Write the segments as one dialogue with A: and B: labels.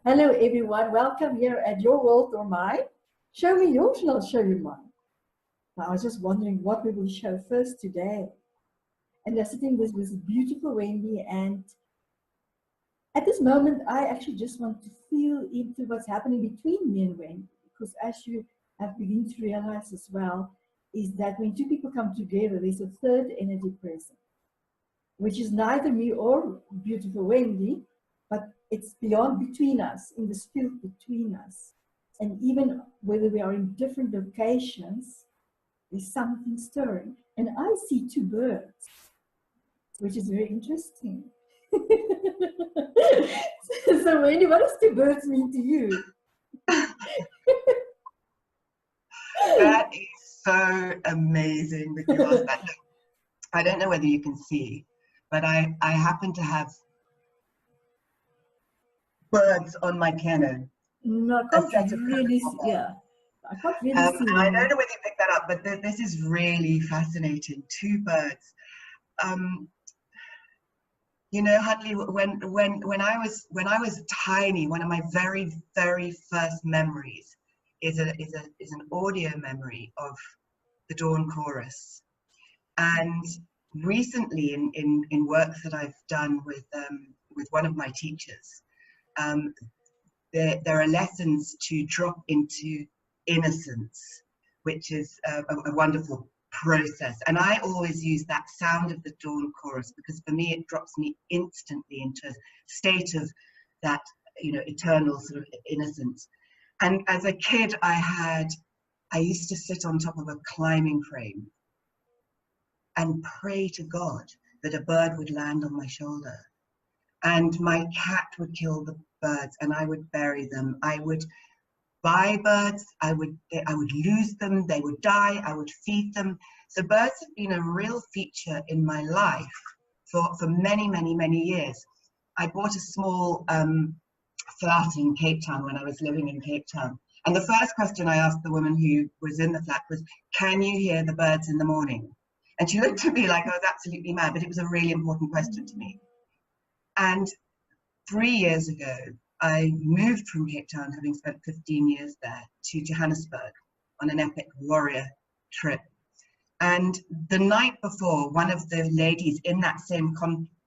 A: Hello everyone, welcome here at Your World or Mine. Show me yours and I'll show you mine. Now, I was just wondering what we will show first today. And they're sitting with this beautiful Wendy, and at this moment I actually just want to feel into what's happening between me and Wendy, because as you have begun to realize as well, is that when two people come together, there's a third energy present, which is neither me or beautiful Wendy, but it's beyond between us, in this field between us. And even whether we are in different locations, there's something stirring. And I see two birds, which is very interesting. So Wendy, what does two birds mean to you?
B: That is so amazing that you asked that. Look, I don't know whether you can see, but I happen to have birds on my piano.
A: No, I can't really see. Yeah, I can't really see.
B: I don't know whether you picked that up, but this is really fascinating. Two birds. You know, Hannelie, when I was tiny, one of my very first memories is an audio memory of the Dawn Chorus. And recently, in works that I've done with one of my teachers, there are lessons to drop into innocence, which is a wonderful process. And I always use that sound of the Dawn Chorus because for me it drops me instantly into a state of that, you know, eternal sort of innocence. And as a kid, I used to sit on top of a climbing frame and pray to God that a bird would land on my shoulder. And my cat would kill the birds and I would bury them. I would buy birds, I would lose them, they would die, I would feed them. So birds have been a real feature in my life for many years. I bought a small flat in Cape Town when I was living in Cape Town. And the first question I asked the woman who was in the flat was, "Can you hear the birds in the morning?" And she looked at me like I was absolutely mad, but it was a really important question to me. And 3 years ago, I moved from Cape Town, having spent 15 years there, to Johannesburg on an epic warrior trip. And the night before, one of the ladies in that same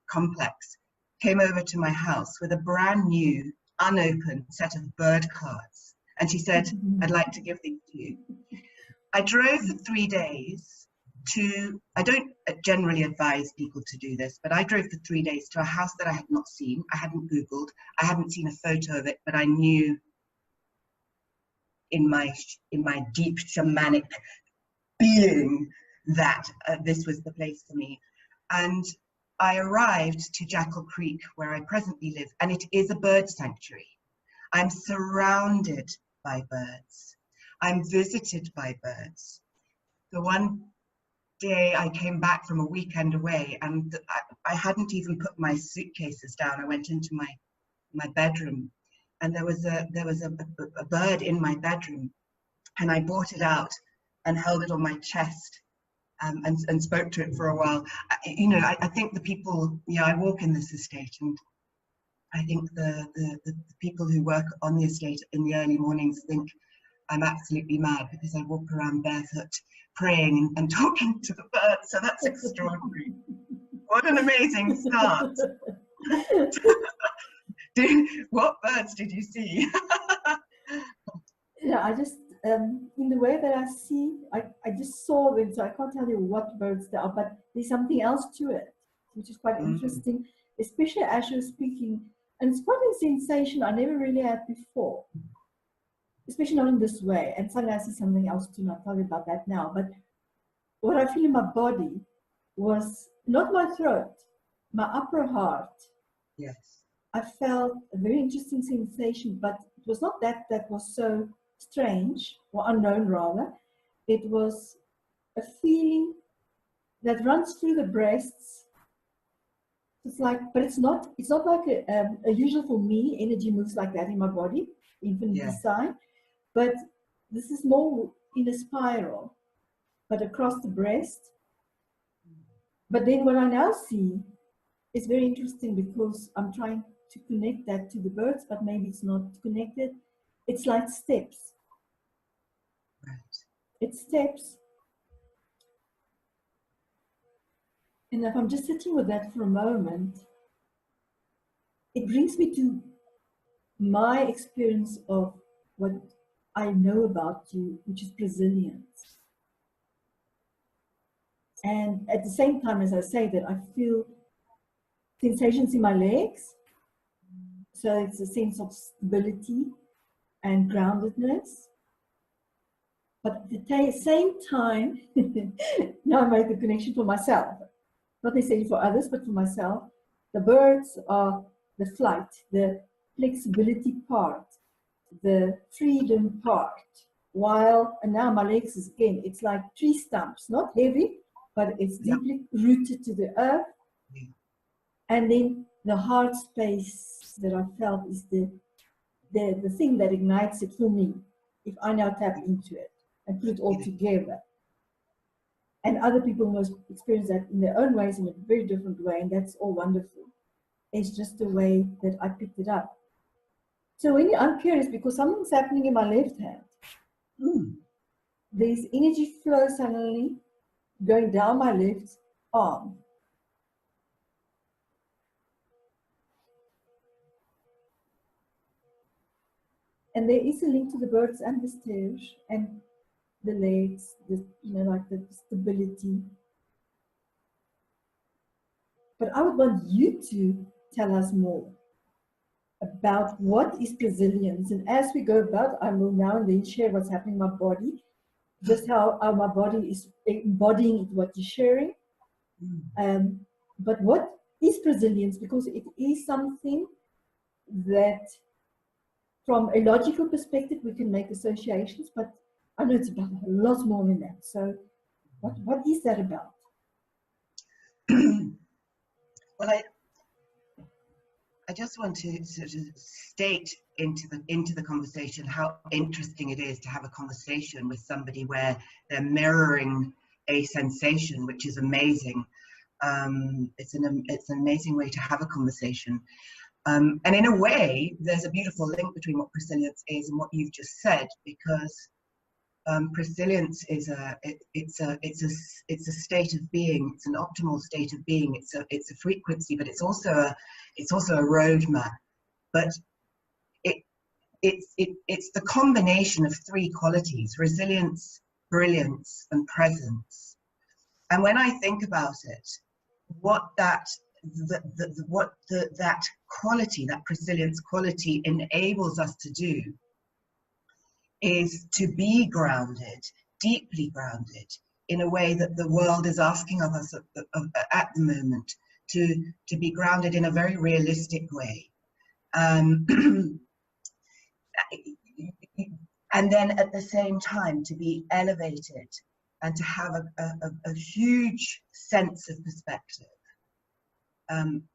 B: complex came over to my house with a brand new, unopened set of bird cards. And she said, "I'd like to give these to you." I drove for 3 days I don't generally advise people to do this, but I drove for 3 days to a house that I had not seen. I hadn't Googled, I hadn't seen a photo of it, but I knew in my deep shamanic being that this was the place for me. And I arrived to Jackal Creek, where I presently live, and it is a bird sanctuary. I'm surrounded by birds. I'm visited by birds. The one day I came back from a weekend away and I hadn't even put my suitcases down. I went into my bedroom and there was a bird in my bedroom, and I brought it out and held it on my chest and spoke to it for a while. You know, I think the people, yeah, I walk in this estate, and I think the people who work on the estate in the early mornings think I'm absolutely mad because I walk around barefoot praying and talking to the birds. So that's extraordinary. What an amazing start. What birds did you see?
A: Yeah, I just, in the way that I see, I just saw them, so I can't tell you what birds they are, but there's something else to it, which is quite interesting, especially as you're speaking. And it's quite a sensation I never really had before, especially not in this way. And suddenly I see something else too, and I'll tell you about that now. But what I feel in my body was not my throat, my upper heart.
B: Yes.
A: I felt a very interesting sensation, but it was not that was so strange or unknown rather. It was a feeling that runs through the breasts. It's like, but it's not like a usual for me, energy moves like that in my body, infinite design. But this is more in a spiral, but across the breast. But then what I now see is very interesting because I'm trying to connect that to the birds, but maybe it's not connected. It's like steps.
B: Right.
A: It's steps. And if I'm just sitting with that for a moment, it brings me to my experience of what I know about you, which is Presilience. And at the same time, as I say that, I feel sensations in my legs. So it's a sense of stability and groundedness. But at the same time, now I make the connection for myself. Not necessarily for others, but for myself. The birds are the flight, the flexibility part, the freedom part. While, and now my legs is again, it's like tree stumps, not heavy, but it's deeply rooted to the earth. And then the heart space that I felt is the thing that ignites it for me, if I now tap into it and put it all together. And other people must experience that in their own ways, in a very different way, and that's all wonderful. It's just the way that I picked it up. So when I'm curious, because something's happening in my left hand. There's energy flow suddenly going down my left arm. And there is a link to the birds and the stairs and the legs, the, you know, like the stability. But I would want you to tell us more about what is Presilience. And as we go about, I will now and then share what's happening in my body, just how my body is embodying what you're sharing. But what is Presilience? Because it is something that from a logical perspective, we can make associations, but I know it's about a lot more than that. So what is that about?
B: Well, I just want to sort of state into the conversation how interesting it is to have a conversation with somebody where they're mirroring a sensation, which is amazing. It's an amazing way to have a conversation. And in a way, there's a beautiful link between what Presilience is and what you've just said, because Presilience is it's a state of being. It's an optimal state of being. It's a frequency, but it's also a roadmap. But it's the combination of three qualities: resilience, brilliance, and presence. And when I think about it, what that quality, that Presilience quality, enables us to do is to be grounded, deeply grounded, in a way that the world is asking of us at the moment, to be grounded in a very realistic way. And then at the same time to be elevated and to have a huge sense of perspective.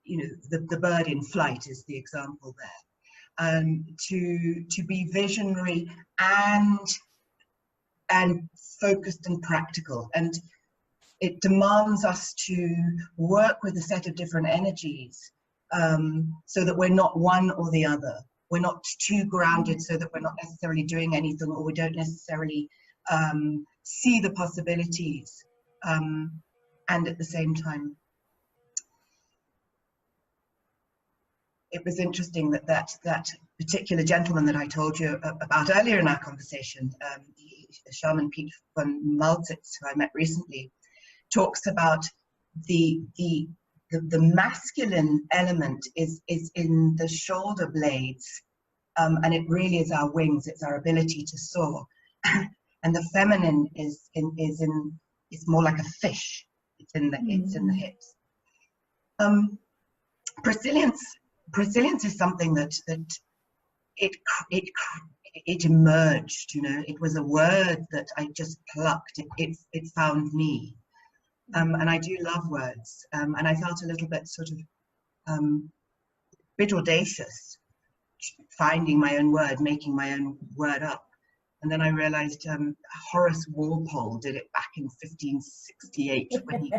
B: You know, the bird in flight is the example there. To be visionary and focused and practical, and it demands us to work with a set of different energies, so that we're not one or the other. We're not too grounded so that we're not necessarily doing anything, or we don't necessarily see the possibilities, and at the same time. It was interesting that particular gentleman that I told you about earlier in our conversation, Shaman Pete von Maltitz, who I met recently, talks about the masculine element is in the shoulder blades, and it really is our wings. It's our ability to soar, and the feminine is more like a fish. It's in the hips. Presilience is something that it emerged. You know, it was a word that I just plucked. It found me, and I do love words. And I felt a little bit sort of bit audacious, finding my own word, making my own word up. And then I realized Horace Walpole did it back in 1568, when he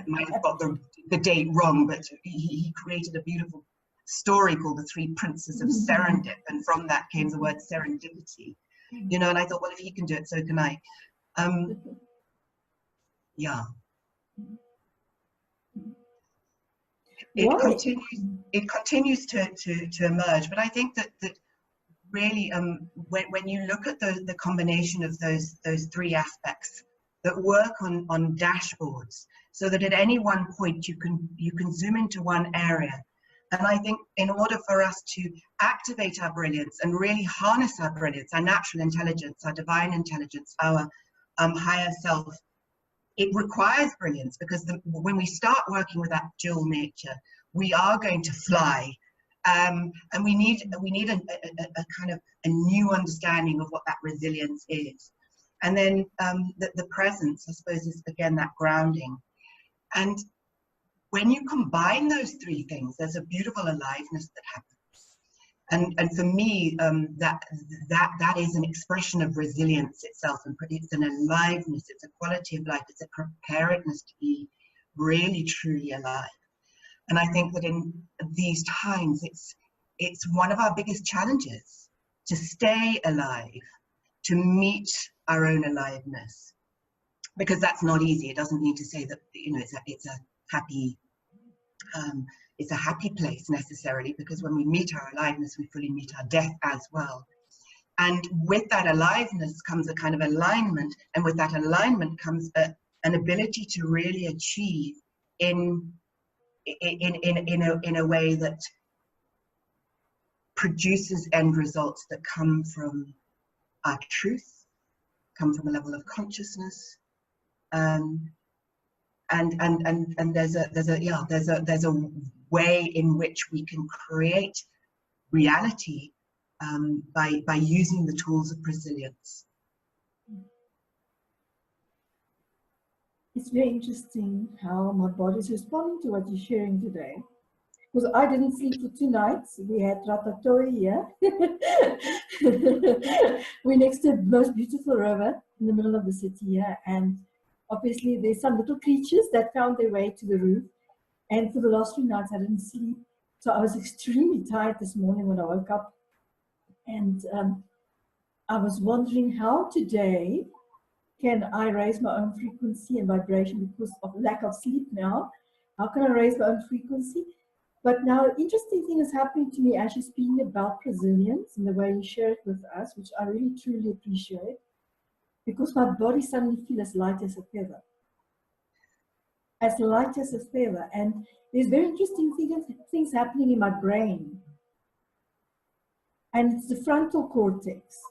B: might have got the date wrong, but he created a beautiful story called The Three Princes of Serendip, and from that came the word serendipity. You know, and I thought, well, if he can do it, so can I. Yeah. It continues to emerge, but I think that really when you look at the combination of those three aspects that work on dashboards, so that at any one point you can zoom into one area. And I think in order for us to activate our brilliance and really harness our brilliance, our natural intelligence, our divine intelligence, our higher self, it requires brilliance, because when we start working with that dual nature, we are going to fly, and we need a kind of a new understanding of what that resilience is. And then the presence, I suppose, is again that grounding. And when you combine those three things, there's a beautiful aliveness that happens. And for me, that is an expression of resilience itself, and it's an aliveness, it's a quality of life, it's a preparedness to be really truly alive. And I think that in these times, it's one of our biggest challenges to stay alive, to meet our own aliveness, because that's not easy. It doesn't mean to say that, you know, it's a happy place necessarily, because when we meet our aliveness, we fully meet our death as well. And with that aliveness comes a kind of alignment, and with that alignment comes an ability to really achieve in a way that produces end results that come from our truth, come from a level of consciousness, and there's a way in which we can create reality by using the tools of resilience.
A: It's very interesting how my body is responding to what you're sharing today. Because I didn't sleep for 2 nights. We had ratatouille here. We're next to the most beautiful river in the middle of the city here. And obviously there's some little creatures that found their way to the roof. And for the last 3 nights I didn't sleep. So I was extremely tired this morning when I woke up. And I was wondering how today can I raise my own frequency and vibration because of lack of sleep now? How can I raise my own frequency? But now, interesting thing is happening to me as you're speaking about resilience and the way you share it with us, which I really truly appreciate, because my body suddenly feels as light as a feather. As light as a feather. And there's very interesting things happening in my brain. And it's the frontal cortex.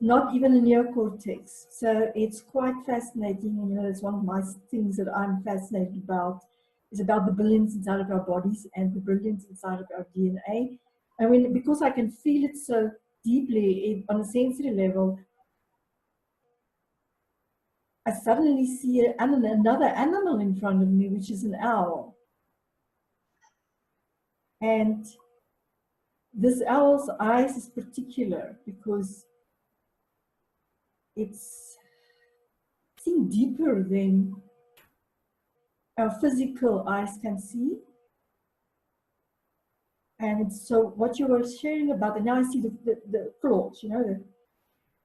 A: Not even the neocortex. So it's quite fascinating. And, you know, it's one of my things that I'm fascinated about, is about the brilliance inside of our bodies and the brilliance inside of our DNA. I mean, because I can feel it so deeply on a sensory level, I suddenly see another animal in front of me, which is an owl. And this owl's eyes is particular because it's seeing deeper than our physical eyes can see. And so what you were sharing about, and now I see the claws, you know,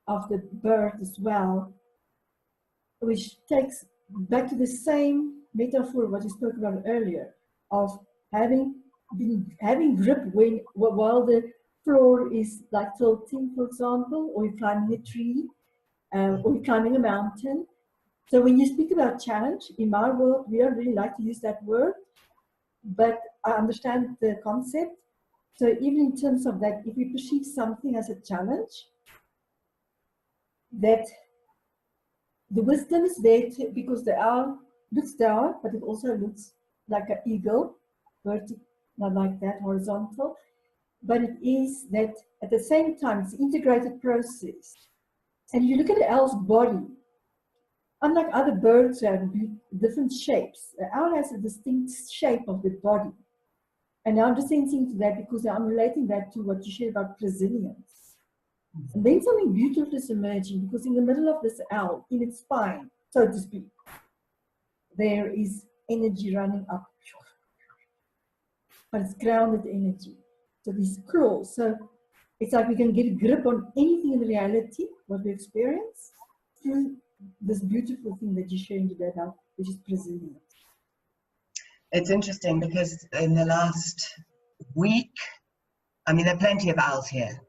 A: of the bird as well, which takes back to the same metaphor what you spoke about earlier, of having grip while the floor is like tilting, for example, or you're climbing a tree, or you're climbing a mountain. So when you speak about challenge, in my world, we don't really like to use that word, but I understand the concept. So even in terms of that, if we perceive something as a challenge, that the wisdom is there because the owl looks down, but it also looks like an eagle, vertical, not like that, horizontal. But it is that at the same time, it's an integrated process. And you look at the owl's body, unlike other birds who have different shapes, the owl has a distinct shape of the body. And now I'm just sensing to that because I'm relating that to what you shared about resilience. And then something beautiful is emerging because in the middle of this owl, in its spine, so to speak, there is energy running up. but it's grounded energy. So these claws. So it's like we can get a grip on anything in reality, what we experience, through this beautiful thing that you're sharing today about, which is Presilience.
B: It's interesting because in the last week, I mean, there are plenty of owls here.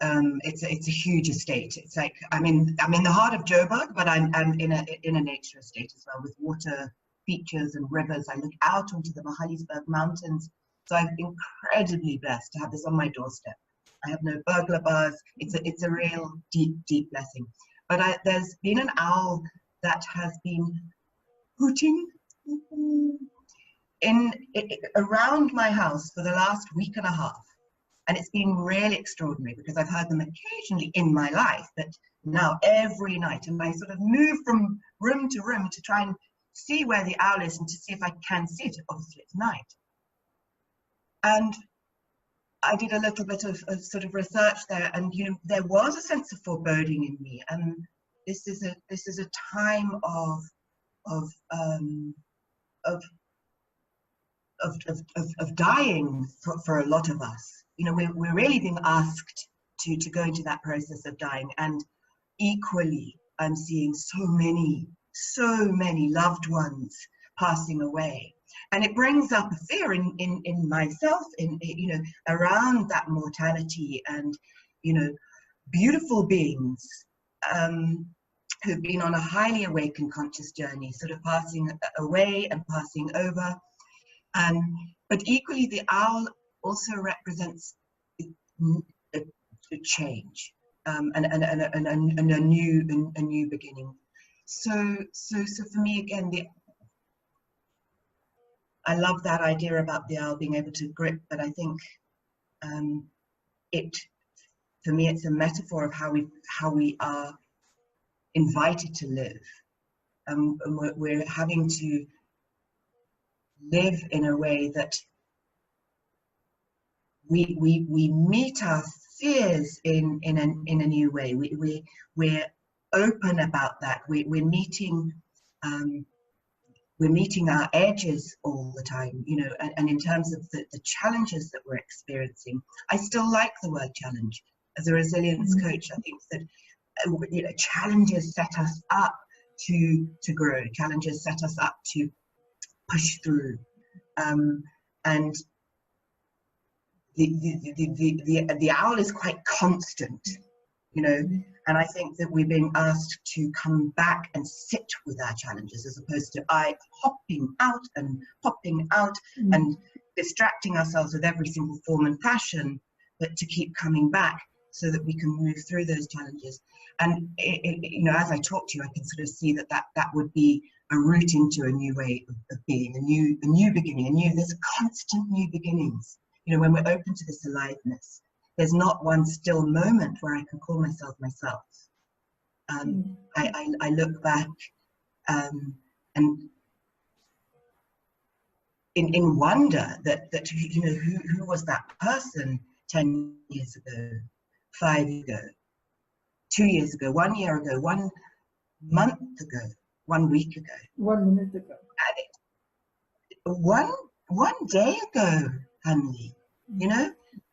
B: It's a huge estate. It's like I'm in the heart of Joburg, but I'm in a nature estate as well, with water features and rivers. I look out onto the Mahalisberg Mountains, so I'm incredibly blessed to have this on my doorstep. I have no burglar bars. It's a real deep blessing. But there's been an owl that has been hooting around my house for the last week and a half. And it's been really extraordinary because I've heard them occasionally in my life, but now every night. And I sort of move from room to room to try and see where the owl is and to see if I can see it. Obviously, it's night. And I did a little bit of sort of research there, and there was a sense of foreboding in me. And this is a time of dying for a lot of us. We're really being asked to go into that process of dying, and equally I'm seeing so many loved ones passing away, and it brings up a fear in myself, around that mortality. And beautiful beings who've been on a highly awakened conscious journey, sort of passing away and passing over. But equally, the owl also represents a change, and a new beginning. So for me, again, I love that idea about the owl being able to grip. But I think for me, it's a metaphor of how we are invited to live, and we're having to live in a way that we meet our fears in a new way. We're open about that. We're meeting our edges all the time, and in terms of the challenges that we're experiencing. I still like the word challenge. As a resilience coach, I think that challenges set us up to grow. Challenges set us up to push through, and the owl is quite constant, and I think that we're being asked to come back and sit with our challenges, as opposed to hopping out and distracting ourselves with every single form and fashion, but to keep coming back so that we can move through those challenges. And as I talk to you, I can sort of see that would be a route into a new way of being, a new beginning, there's constant new beginnings. When we're open to this aliveness, there's not one still moment where I can call myself. I look back and in wonder that who was that person 10 years ago, 5 years ago, 2 years ago, 1 year ago, 1 month ago, 1 week ago,
A: 1 minute ago,
B: and one day ago, Hannelie,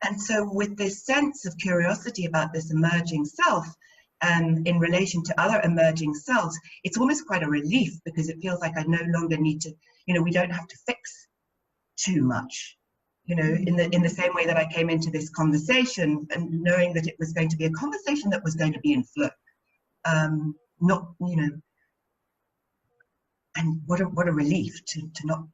B: and so with this sense of curiosity about this emerging self, and in relation to other emerging selves, it's almost quite a relief, because it feels like I no longer need to, we don't have to fix too much, in the same way that I came into this conversation and knowing that it was going to be a conversation that was going to be in flow, not, and what a relief to not,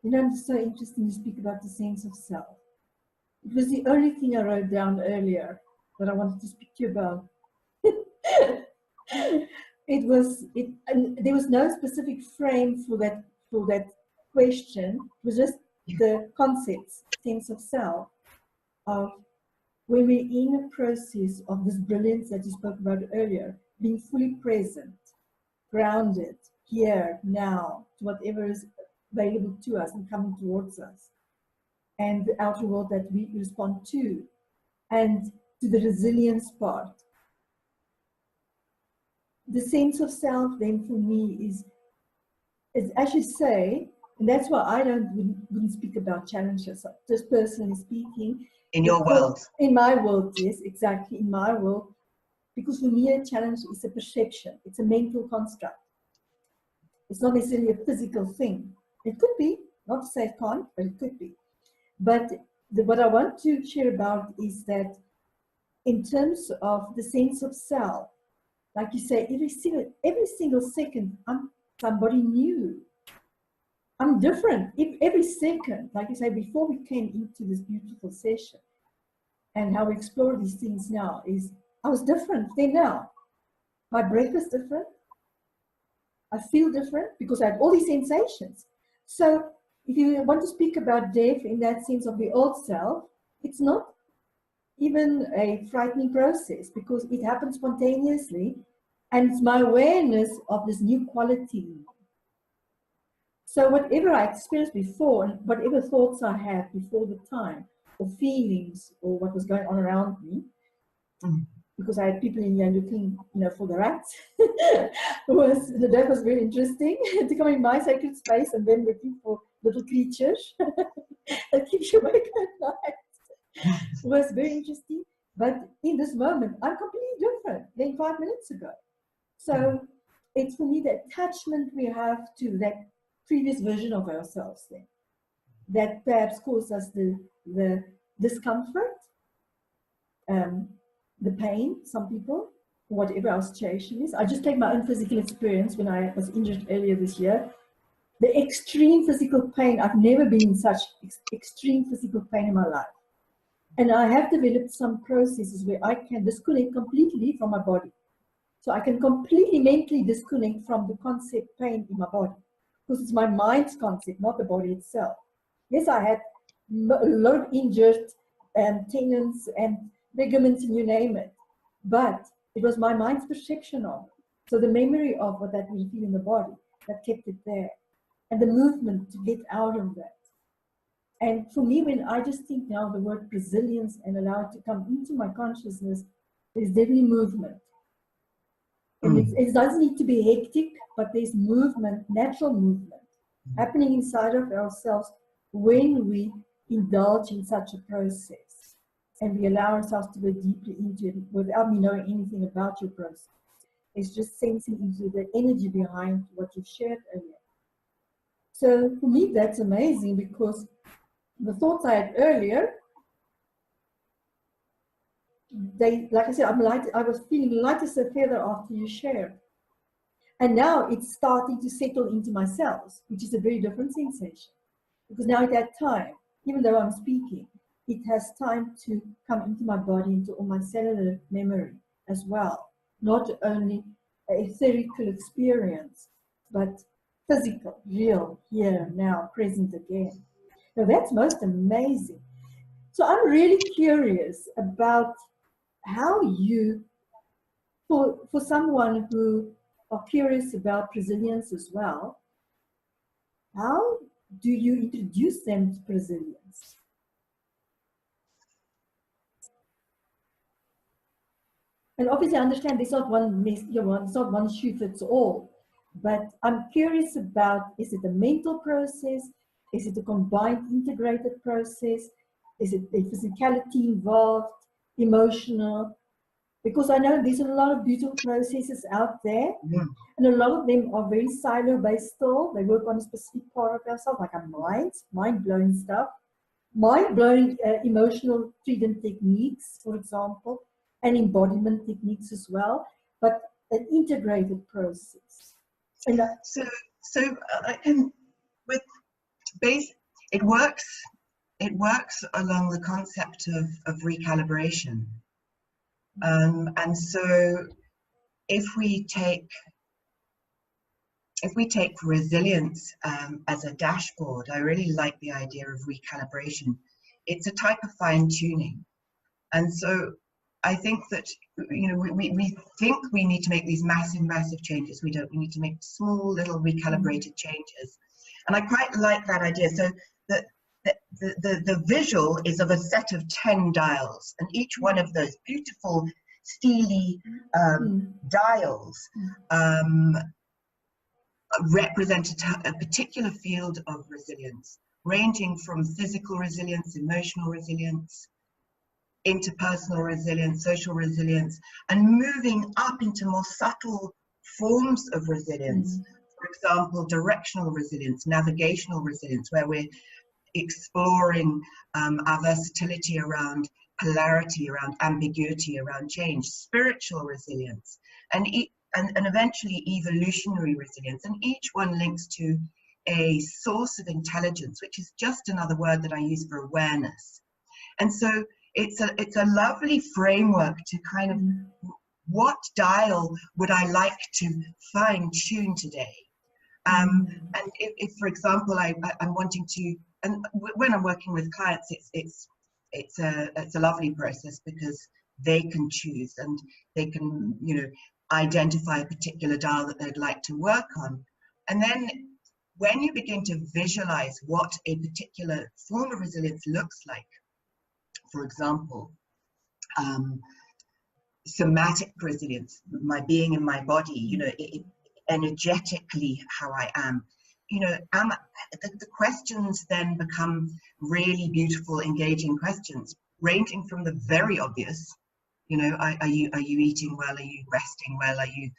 A: It's so interesting to speak about the sense of self. It was the only thing I wrote down earlier that I wanted to speak to you about. And there was no specific frame for that question. It was just the concepts, sense of self, of when we're in a process of this brilliance that you spoke about earlier, being fully present, grounded, here, now, to whatever is available to us and coming towards us, and the outer world that we respond to, and to the resilience part. The sense of self then for me is as you say, And that's why I wouldn't speak about challenges, just personally speaking.
B: In your world.
A: In my world, yes, exactly, in my world. Because for me, a challenge is a perception. It's a mental construct. It's not necessarily a physical thing. It could be, not to say it can't, but it could be. But what I want to share about is that in terms of the sense of self, like you say, every single second, I'm somebody new. I'm different. Every second, like you say, before we came into this beautiful session, and how we explore these things now is, I was different then now. My breath was different. I feel different because I had all these sensations. So if you want to speak about death in that sense of the old self, it's not even a frightening process because it happens spontaneously, and it's my awareness of this new quality. So whatever I experienced before, and whatever thoughts I had before the time, or feelings, or what was going on around me, because I had people in here looking, for the rats, that was very interesting, to come in my sacred space and then looking for little creatures that keeps you awake at night. It was very interesting. But in this moment, I'm completely different than 5 minutes ago. So it's for me the attachment we have to that previous version of ourselves then, that perhaps caused us the discomfort, the pain, some people, whatever our situation is. I just take my own physical experience when I was injured earlier this year. The extreme physical pain, I've never been in such extreme physical pain in my life. And I have developed some processes where I can disconnect completely from my body. So I can completely mentally disconnect from the concept pain in my body, because it's my mind's concept, not the body itself. Yes, I had a lot of injured tendons and ligaments, and you name it. But it was my mind's perception of it. So the memory of what that will feel in the body that kept it there. And the movement to get out of that. And for me, when I just think now the word resilience and allow it to come into my consciousness, there's definitely movement. And it doesn't need to be hectic, but there's movement, natural movement, happening inside of ourselves when we indulge in such a process. And we allow ourselves to go deeply into it without me knowing anything about your process. It's just sensing into the energy behind what you've shared earlier. So for me, that's amazing, because the thoughts I had earlier, like I said, I was feeling light as a feather after you shared. And now it's starting to settle into my cells, which is a very different sensation. Because now at that time, even though I'm speaking, it has time to come into my body, into all my cellular memory as well. Not only an etherical experience, but physical, real, here, now, present again. Now that's most amazing. So I'm really curious about how you, for someone who are curious about resilience as well, how do you introduce them to resilience? And obviously I understand there's not it's not one shoe fits all, but I'm curious about, is it a mental process? Is it a combined integrated process? Is it a physicality involved, emotional? Because I know there's a lot of beautiful processes out there, and a lot of them are very silo-based still. They work on a specific part of ourselves, like our minds, mind-blowing stuff, mind-blowing emotional freedom techniques, for example, and embodiment techniques as well, but an integrated process. And
B: with base, it works along the concept of recalibration. And so if we take resilience as a dashboard, I really like the idea of recalibration. It's a type of fine-tuning. And so I think that, we think we need to make these massive changes. We don't. We need to make small little recalibrated changes. And I quite like that idea. So the visual is of a set of 10 dials, and each one of those beautiful steely dials represent a particular field of resilience, ranging from physical resilience, emotional resilience, interpersonal resilience, social resilience, and moving up into more subtle forms of resilience. For example, directional resilience, navigational resilience, where we're exploring our versatility around polarity, around ambiguity, around change, spiritual resilience, and eventually evolutionary resilience. And each one links to a source of intelligence, which is just another word that I use for awareness. And so it's a lovely framework to kind of, what dial would I like to fine tune today? And if, for example, I'm wanting to, and when I'm working with clients, it's a lovely process, because they can choose and they can, you know, identify a particular dial that they'd like to work on. And then when you begin to visualize what a particular form of resilience looks like, for example, somatic resilience, my being in my body, you know, energetically how I am, you know, the questions then become really beautiful, engaging questions, ranging from the very obvious, you know, are you eating well, are you resting well, are you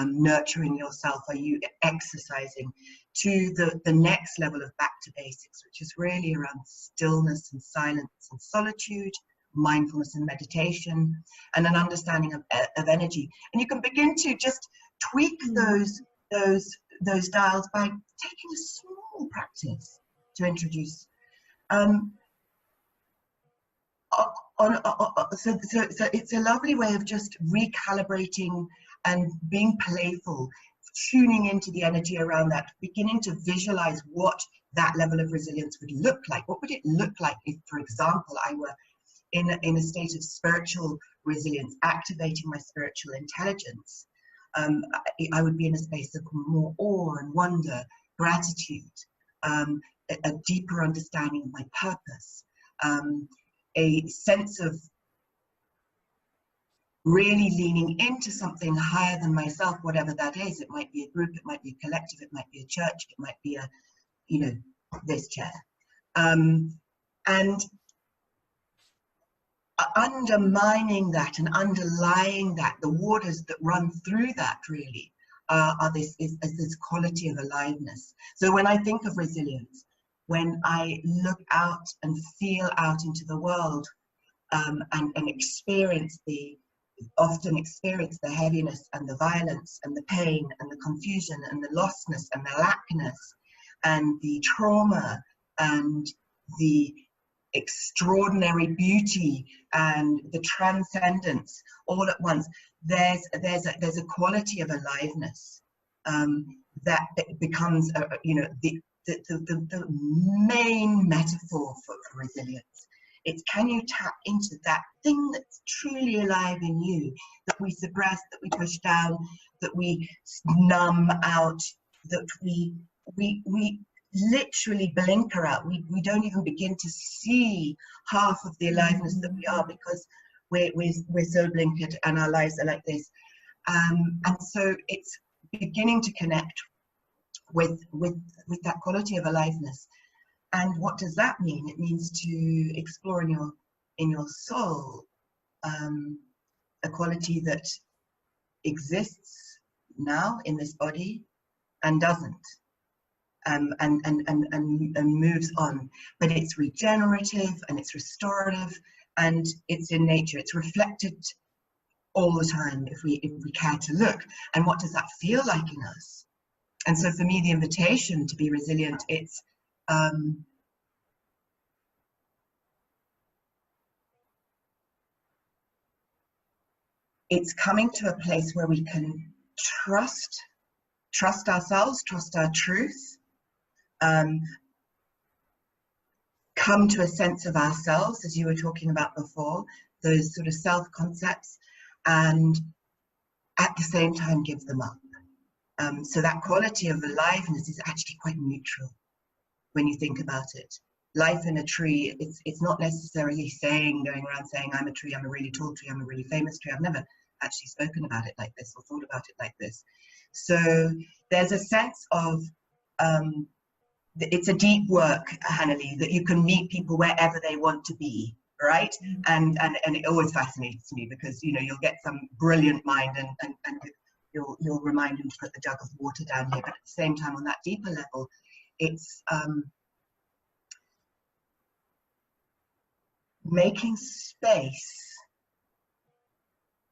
B: nurturing yourself, are you exercising, to the next level of back to basics, which is really around stillness and silence and solitude, mindfulness and meditation, and an understanding of energy. And you can begin to just tweak those dials by taking a small practice to introduce. So it's a lovely way of just recalibrating and being playful, tuning into the energy around that, beginning to visualize what that level of resilience would look like. What would it look like if, for example, I were in a state of spiritual resilience, activating my spiritual intelligence? I would be in a space of more awe and wonder, gratitude, a deeper understanding of my purpose, a sense of really leaning into something higher than myself, whatever that is. It might be a group, it might be a collective, it might be a church, it might be a, you know, this chair. And undermining that and underlying that, the waters that run through that really are this quality of aliveness. So when I think of resilience, when I look out and feel out into the world, and often experience the heaviness and the violence and the pain and the confusion and the lostness and the lackness and the trauma and the extraordinary beauty and the transcendence all at once, there's a quality of aliveness that becomes you know, the main metaphor for resilience. It's, can you tap into that thing that's truly alive in you, that we suppress, that we push down, that we numb out, that we literally blinker out. We don't even begin to see half of the aliveness that we are, because we're so blinkered and our lives are like this. And so it's beginning to connect with that quality of aliveness. And what does that mean? It means to explore in your soul a quality that exists now in this body and doesn't, and moves on. But it's regenerative and it's restorative and it's in nature. It's reflected all the time if we care to look. And what does that feel like in us? And so for me, the invitation to be resilient, it's coming to a place where we can trust ourselves, trust our truth, come to a sense of ourselves, as you were talking about before, those sort of self-concepts, and at the same time give them up. So that quality of aliveness is actually quite neutral when you think about it. Life in a tree, it's not necessarily going around saying, I'm a tree, I'm a really tall tree, I'm a really famous tree. I've never actually spoken about it like this or thought about it like this. So there's a sense of, it's a deep work, Hannelie, that you can meet people wherever they want to be, right? And it always fascinates me because, you know, you'll get some brilliant mind and you'll remind them to put the jug of water down here. But at the same time, on that deeper level, it's making space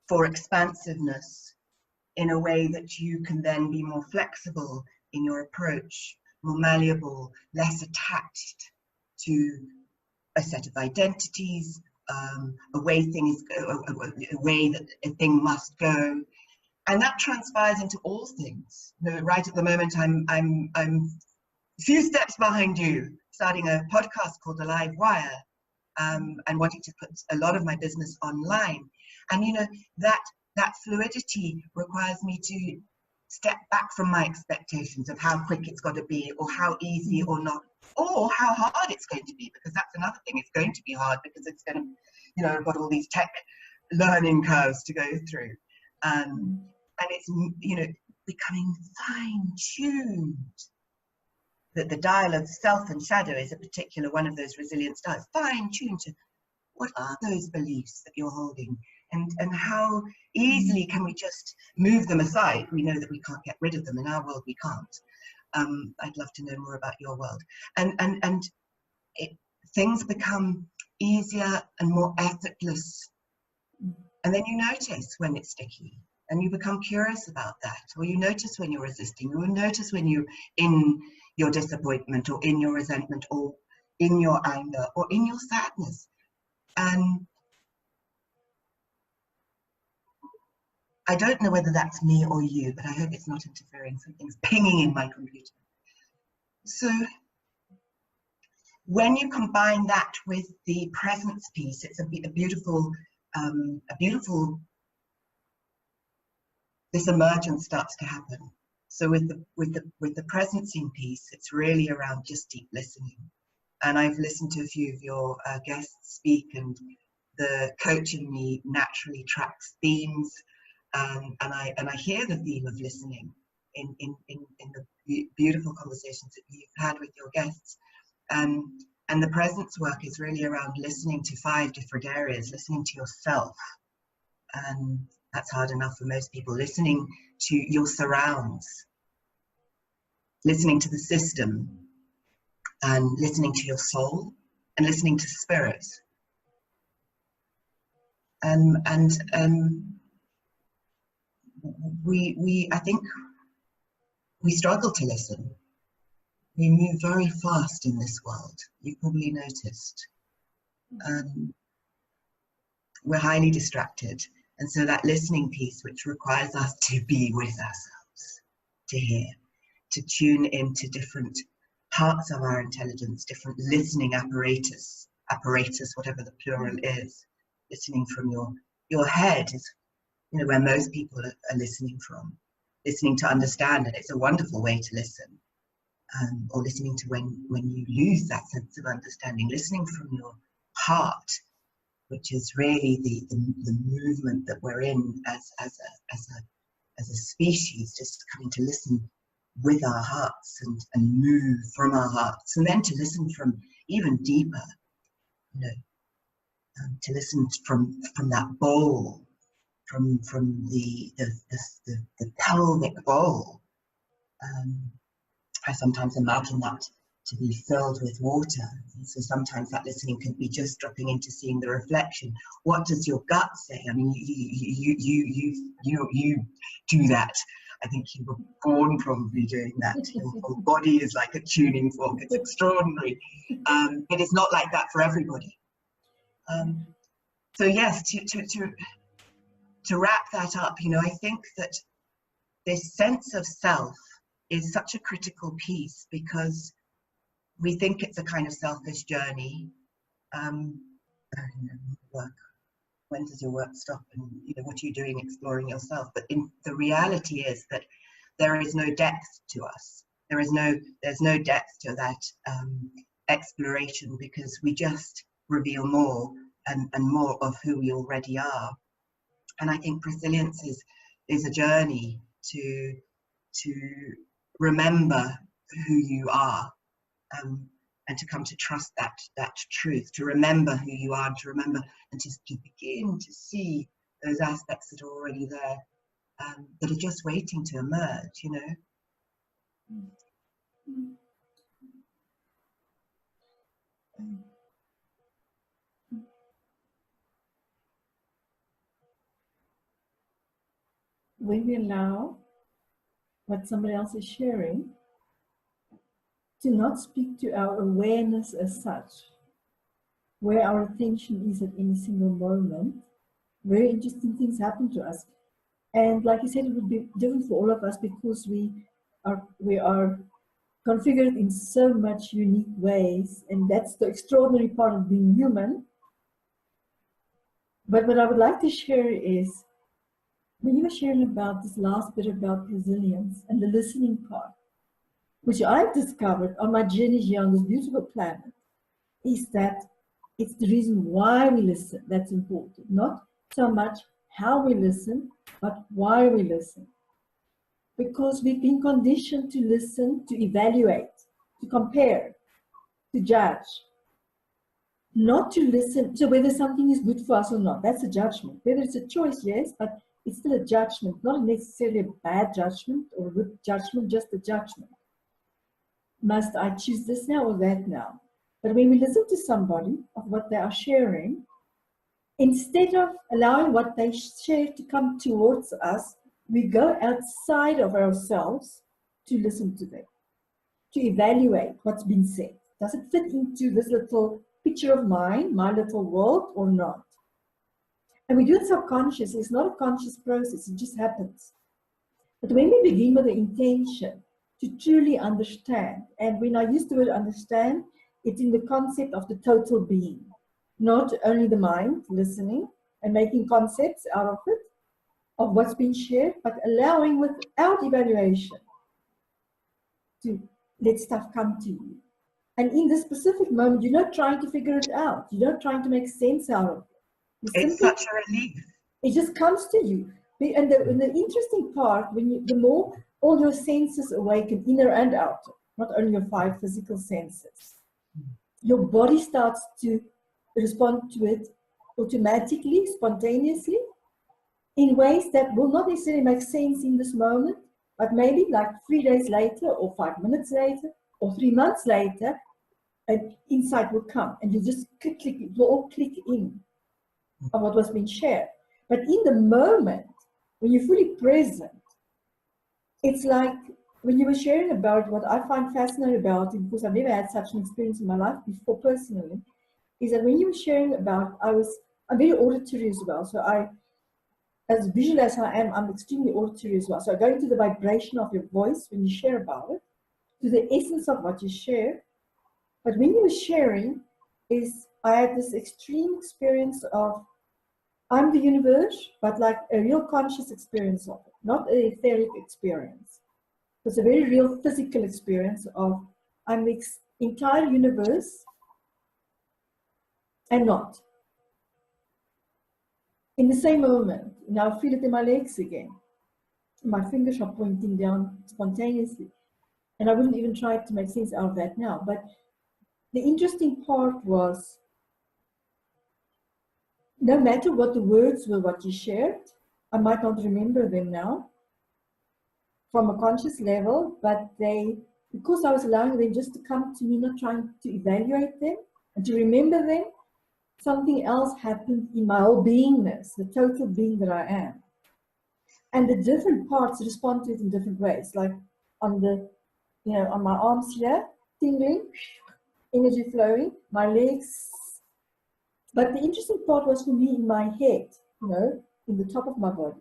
B: for expansiveness in a way that you can then be more flexible in your approach, more malleable, less attached to a set of identities, a way that a thing must go, and that transpires into all things. You know, right at the moment, I'm a few steps behind you, starting a podcast called The Live Wire, and wanting to put a lot of my business online. And you know, that fluidity requires me to step back from my expectations of how quick it's got to be, or how easy or not, or how hard it's going to be, because that's another thing. It's going to be hard because it's going to, you know, I've got all these tech learning curves to go through. And it's, you know, becoming fine-tuned. That the dial of self and shadow is a particular one of those resilience dials, fine-tuned to what are those beliefs that you're holding, and how easily can we just move them aside? We know that we can't get rid of them. In our world, we can't. I'd love to know more about your world. And things become easier and more effortless. And then you notice when it's sticky, and you become curious about that, or you notice when you're resisting, or you notice when you're in your disappointment, or in your resentment, or in your anger, or in your sadness. And I don't know whether that's me or you, but I hope it's not interfering. Something's pinging in my computer. So when you combine that with the presence piece, it's a beautiful, this emergence starts to happen. So with the presencing piece, it's really around just deep listening. And I've listened to a few of your guests speak, and the coach in me naturally tracks themes, and I hear the theme of listening in the beautiful conversations that you've had with your guests. And the presence work is really around listening to 5 different areas, listening to yourself. And that's hard enough for most people. Listening to your surrounds, listening to the system, and listening to your soul, and listening to spirit. I think we struggle to listen. We move very fast in this world. You've probably noticed. We're highly distracted. And so that listening piece, which requires us to be with ourselves, to hear, to tune into different parts of our intelligence, different listening apparatus, whatever the plural is, listening from your head is, you know, where most people are listening from, listening to understand, and it's a wonderful way to listen. Or listening to when you lose that sense of understanding, listening from your heart, which is really the movement that we're in as a species, just coming to listen with our hearts and move from our hearts, and then to listen from even deeper, you know, to listen from that bowl, from the pelvic bowl. I sometimes imagine that to be filled with water. And so sometimes that listening can be just dropping into seeing the reflection. What does your gut say? I mean, you do that. I think you were born probably doing that. Your whole body is like a tuning fork. It's extraordinary. But it's not like that for everybody. So yes, to wrap that up, you know, I think that this sense of self is such a critical piece, because we think it's a kind of selfish journey. Work. When does your work stop? And you know, what are you doing exploring yourself? But the reality is that there is no depth to us. There's no depth to that exploration, because we just reveal more and more of who we already are. And I think resilience is a journey to remember who you are, and to come to trust that truth, to remember who you are, and to remember and to begin to see those aspects that are already there, that are just waiting to emerge, you know.
A: When we allow what somebody else is sharing to not speak to our awareness as such, where our attention is at any single moment, very interesting things happen to us. And like you said, it would be different for all of us because we are configured in so much unique ways, and that's the extraordinary part of being human. But what I would like to share is, when you were sharing about this last bit about resilience and the listening part, which I've discovered on my journey here on this beautiful planet, is that it's the reason why we listen that's important. Not so much how we listen, but why we listen. Because we've been conditioned to listen, to evaluate, to compare, to judge. Not to listen, so whether something is good for us or not, that's a judgment. Whether it's a choice, yes, but it's still a judgment, not necessarily a bad judgment or a good judgment, just a judgment. Must I choose this now or that now? But when we listen to somebody of what they are sharing, instead of allowing what they share to come towards us, we go outside of ourselves to listen to them, to evaluate what's been said. Does it fit into this little picture of mine, my little world, or not? And we do it subconsciously. It's not a conscious process. It just happens. But when we begin with the intention to truly understand, and when I use the word understand, it's in the concept of the total being, not only the mind listening and making concepts out of it, of what's been shared, but allowing without evaluation to let stuff come to you. And in this specific moment, you're not trying to figure it out. You're not trying to make sense out of it.
B: It's such a relief.
A: It just comes to you. And the interesting part, the more all your senses awaken, inner and outer, not only your 5 physical senses, your body starts to respond to it automatically, spontaneously, in ways that will not necessarily make sense in this moment, but maybe like 3 days later, or 5 minutes later, or 3 months later, an insight will come, and you just click, it will all click in of what was being shared. But in the moment, when you're fully present, it's like when you were sharing about what I find fascinating about it, because I've never had such an experience in my life before personally, is that when you were sharing about, I'm very auditory as well. So as visual as I am, I'm extremely auditory as well. So I go into the vibration of your voice when you share about it, to the essence of what you share. But when you were sharing, I had this extreme experience of, I'm the universe, but like a real conscious experience of it, not an etheric experience. It's a very real physical experience of, I'm the entire universe and not. In the same moment, now I feel it in my legs again. My fingers are pointing down spontaneously. And I wouldn't even try to make sense out of that now. But the interesting part was, no matter what the words were, what you shared, I might not remember them now from a conscious level, but because I was allowing them just to come to me, not trying to evaluate them and to remember them, something else happened in my whole beingness, the total being that I am. And the different parts respond to it in different ways, like on my arms here, tingling, energy flowing, my legs. But the interesting part was for me in my head, in the top of my body.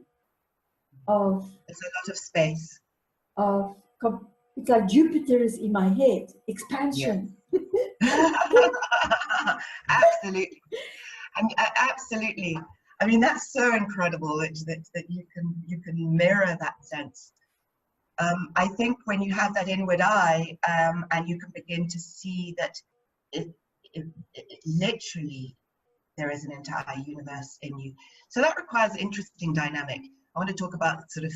B: It's a lot of space.
A: It's like Jupiter is in my head, expansion.
B: Yes. Absolutely. And absolutely. I mean, that's so incredible that you can mirror that sense. I think when you have that inward eye, and you can begin to see that it literally, there is an entire universe in you. So that requires interesting dynamic. I want to talk about sort of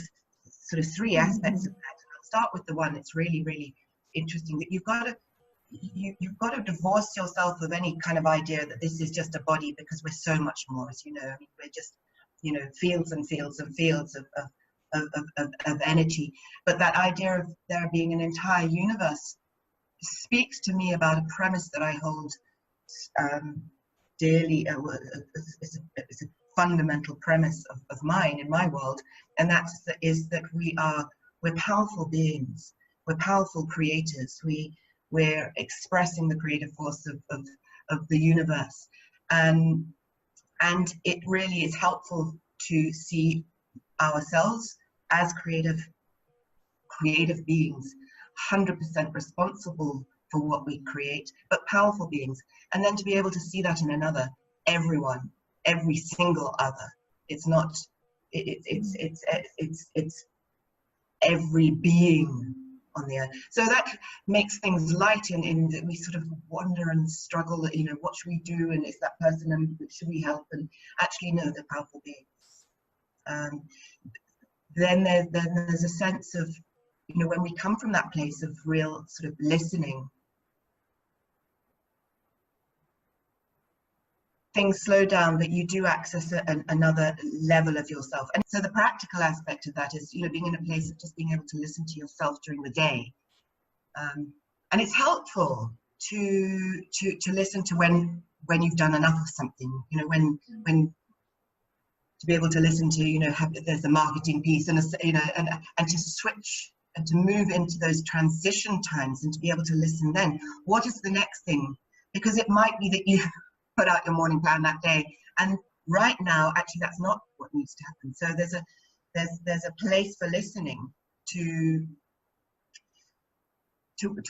B: three aspects of that. I'll start with the one that's really, really interesting, that you've got to divorce yourself of any kind of idea that this is just a body, because we're so much more, as you know. I mean, we're just, you know, fields and fields and fields of energy. But that idea of there being an entire universe speaks to me about a premise that I hold dearly. It's a fundamental premise of mine in my world, and that is that we're powerful beings. We're powerful creators. We're expressing the creative force of the universe, and it really is helpful to see ourselves as creative beings, 100% responsible for what we create, but powerful beings, and then to be able to see that in another, everyone, every single other. It's not, it's every being on the earth. So that makes things light, in that we sort of wonder and struggle, you know, what should we do, and is that person, and should we help? And actually, no, they're powerful beings. Then there's a sense of, you know, when we come from that place of real sort of listening, things slow down, but you do access another level of yourself. And so the practical aspect of that is, you know, being in a place of just being able to listen to yourself during the day. And it's helpful to listen to when you've done enough of something, you know, when to be able to listen to, you know, there's a marketing piece, and you know, and to switch and to move into those transition times, and to be able to listen then. What is the next thing? Because it might be that you put out your morning plan that day, and right now, actually, that's not what needs to happen. So there's a place for listening to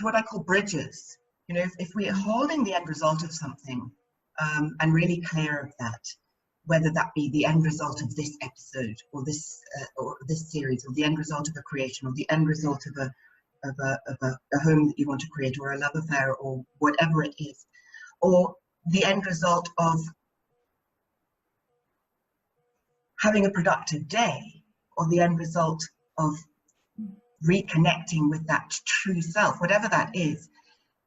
B: what I call bridges. You know, if we are holding the end result of something, and really clear of that, whether that be the end result of this episode, or this series, or the end result of a creation, or the end result of a home that you want to create, or a love affair, or whatever it is, or the end result of having a productive day, or the end result of reconnecting with that true self, whatever that is,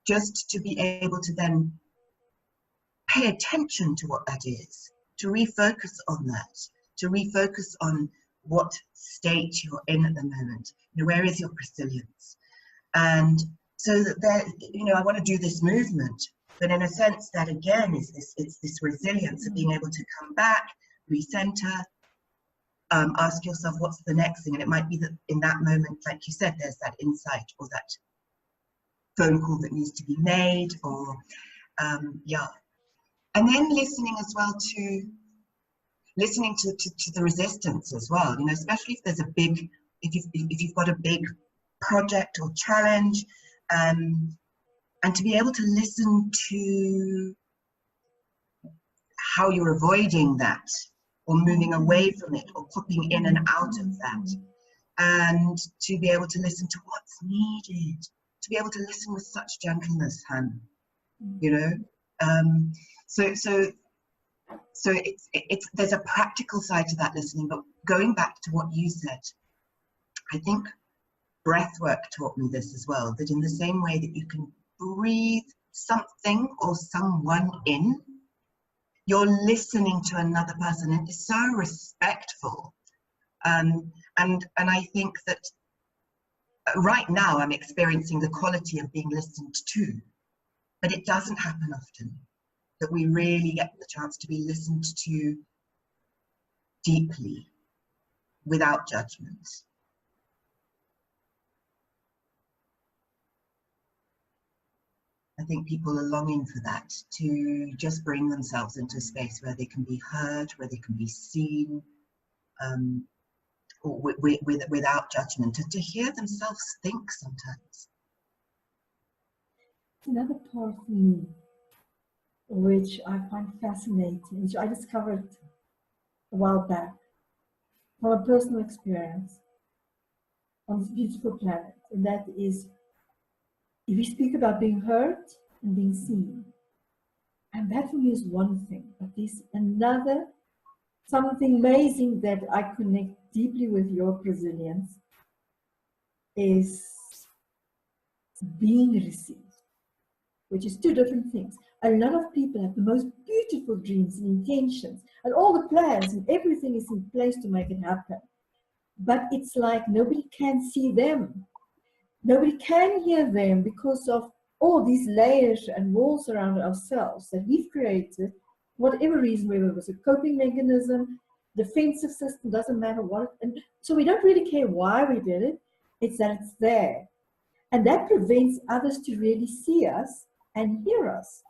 B: just to be able to then pay attention to what that is, to refocus on that, to refocus on what state you're in at the moment. You know, where is your presilience? And so that there, you know, I want to do this movement, but in a sense that again is this resilience of being able to come back, recenter, ask yourself what's the next thing. And it might be that in that moment, like you said, there's that insight, or that phone call that needs to be made, or yeah. And then listening as well to the resistance as well, you know, especially if there's a big, if you've got a big project or challenge, and to be able to listen to how you're avoiding that, or moving away from it, or popping in and out of that, and to be able to listen to what's needed, to be able to listen with such gentleness, Han, you know. So it's there's a practical side to that listening, but going back to what you said, I think breath work taught me this as well, that in the same way that you can breathe something or someone in, you're listening to another person, and it's so respectful. And I think that right now I'm experiencing the quality of being listened to, but it doesn't happen often, that we really get the chance to be listened to deeply, without judgment. I think people are longing for that, to just bring themselves into a space where they can be heard, where they can be seen, or without judgment, and to hear themselves think sometimes.
A: Another part for me, which I find fascinating, which I discovered a while back from a personal experience on this beautiful planet, and that is, if we speak about being heard and being seen, And that for me is one thing. But there's another, something amazing that I connect deeply with your resilience is being received, which is two different things. A lot of people have the most beautiful dreams and intentions, and all the plans and everything is in place to make it happen. But it's like nobody can see them. Nobody can hear them because of all these layers and walls around ourselves that we've created, whatever reason, whether it was a coping mechanism, defensive system, doesn't matter what. And so we don't really care why we did it. It's that it's there. And that prevents others to really see us and hear us.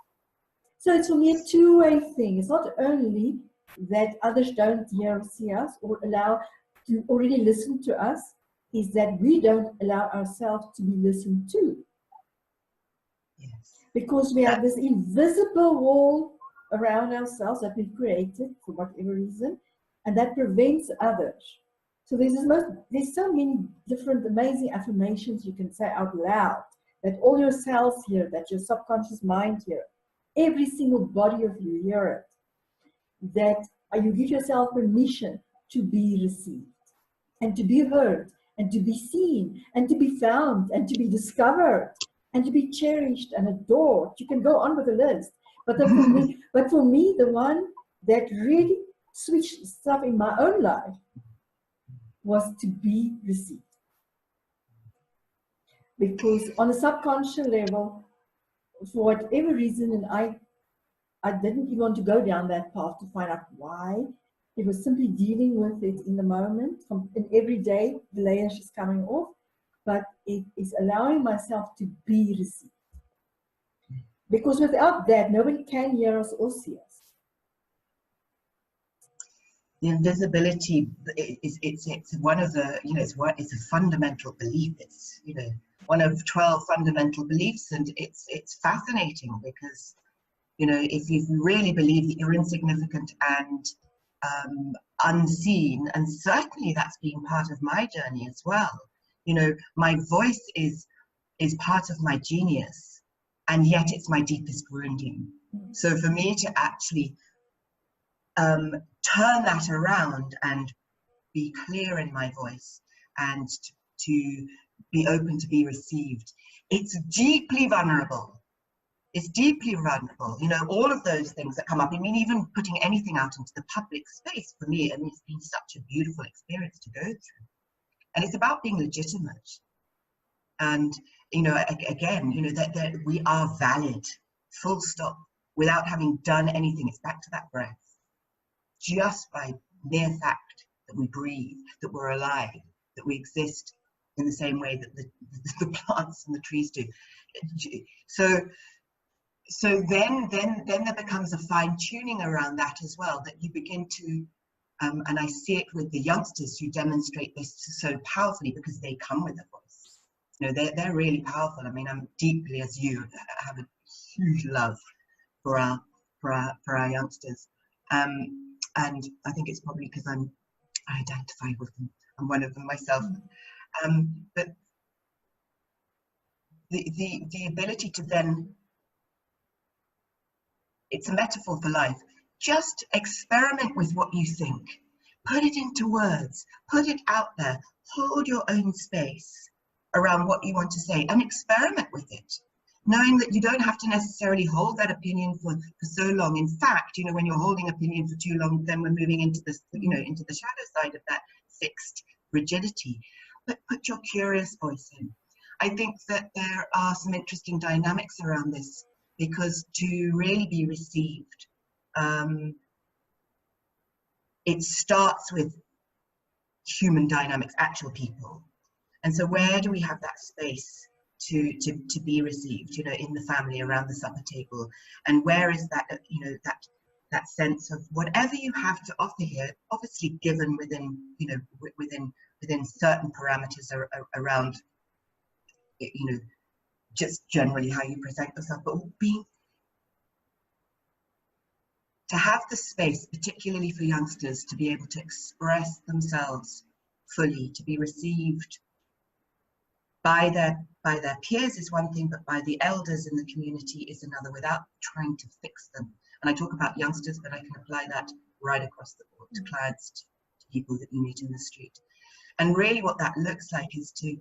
A: So it's for me a two-way thing. It's not only that others don't hear or see us or allow to already listen to us, is that we don't allow ourselves to be listened to.
B: Yes.
A: Because we have this invisible wall around ourselves that we've created for whatever reason, and that prevents others. So there's so many different amazing affirmations you can say out loud, that all your cells hear, that your subconscious mind hear, every single body of you hear it, that you give yourself permission to be received and to be heard and to be seen and to be found and to be discovered and to be cherished and adored. You can go on with the list. But for me, the one that really switched stuff in my own life was to be received. Because on a subconscious level, for whatever reason, and I didn't even want to go down that path to find out why. It was simply dealing with it in the moment. And every day, the layers is coming off, but it is allowing myself to be received. Because without that, nobody can hear us or see us.
B: The invisibility it's one of the, it's a fundamental belief. It's, one of 12 fundamental beliefs, and it's fascinating because, if you really believe that you're insignificant and unseen, and certainly that's been part of my journey as well. My voice is part of my genius, and yet it's my deepest wounding. So for me to actually turn that around and be clear in my voice and to be open to be received, it's deeply vulnerable. It's deeply vulnerable. All of those things that come up. I mean, even putting anything out into the public space, for me, it's been such a beautiful experience to go through. And it's about being legitimate. And, again, that we are valid, full stop, without having done anything. It's back to that breath. Just by mere fact that we breathe, that we're alive, that we exist in the same way that the plants and the trees do. So then there becomes a fine tuning around that as well, that you begin to, and I see it with the youngsters who demonstrate this so powerfully because they come with a voice. They're really powerful. I mean, I'm deeply, as you, have a huge love for our youngsters. And I think it's probably because I identify with them. I'm one of them myself. But the ability to then, it's a metaphor for life. Just experiment with what you think. Put it into words. Put it out there. Hold your own space around what you want to say and experiment with it, knowing that you don't have to necessarily hold that opinion for so long. In fact, when you're holding opinion for too long, then we're moving into this, into the shadow side of that fixed rigidity. But put your curious voice in. I think that there are some interesting dynamics around this, because to really be received, it starts with human dynamics, actual people. And so where do we have that space to be received, in the family, around the supper table? And where is that, that sense of whatever you have to offer here, obviously given within, within certain parameters around, just generally how you present yourself, but to have the space, particularly for youngsters, to be able to express themselves fully, to be received by their peers is one thing, but by the elders in the community is another, without trying to fix them. And I talk about youngsters, but I can apply that right across the board to clients, to people that you meet in the street. And really what that looks like is to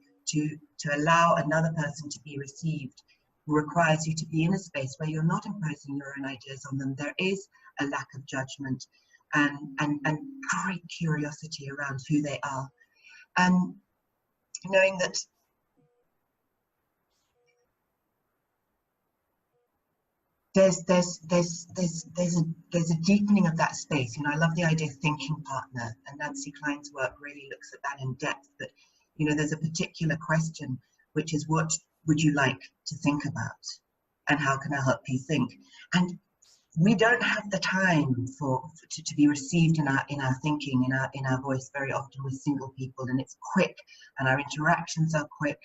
B: allow another person to be received requires you to be in a space where you're not imposing your own ideas on them. There is a lack of judgment and great curiosity around who they are. And knowing that there's a deepening of that space. You know, I love the idea of thinking partner, and Nancy Klein's work really looks at that in depth. But you know, there's a particular question, which is, what would you like to think about, and how can I help you think? And we don't have the time to be received in our thinking, in our voice, very often with single people, and it's quick, and our interactions are quick.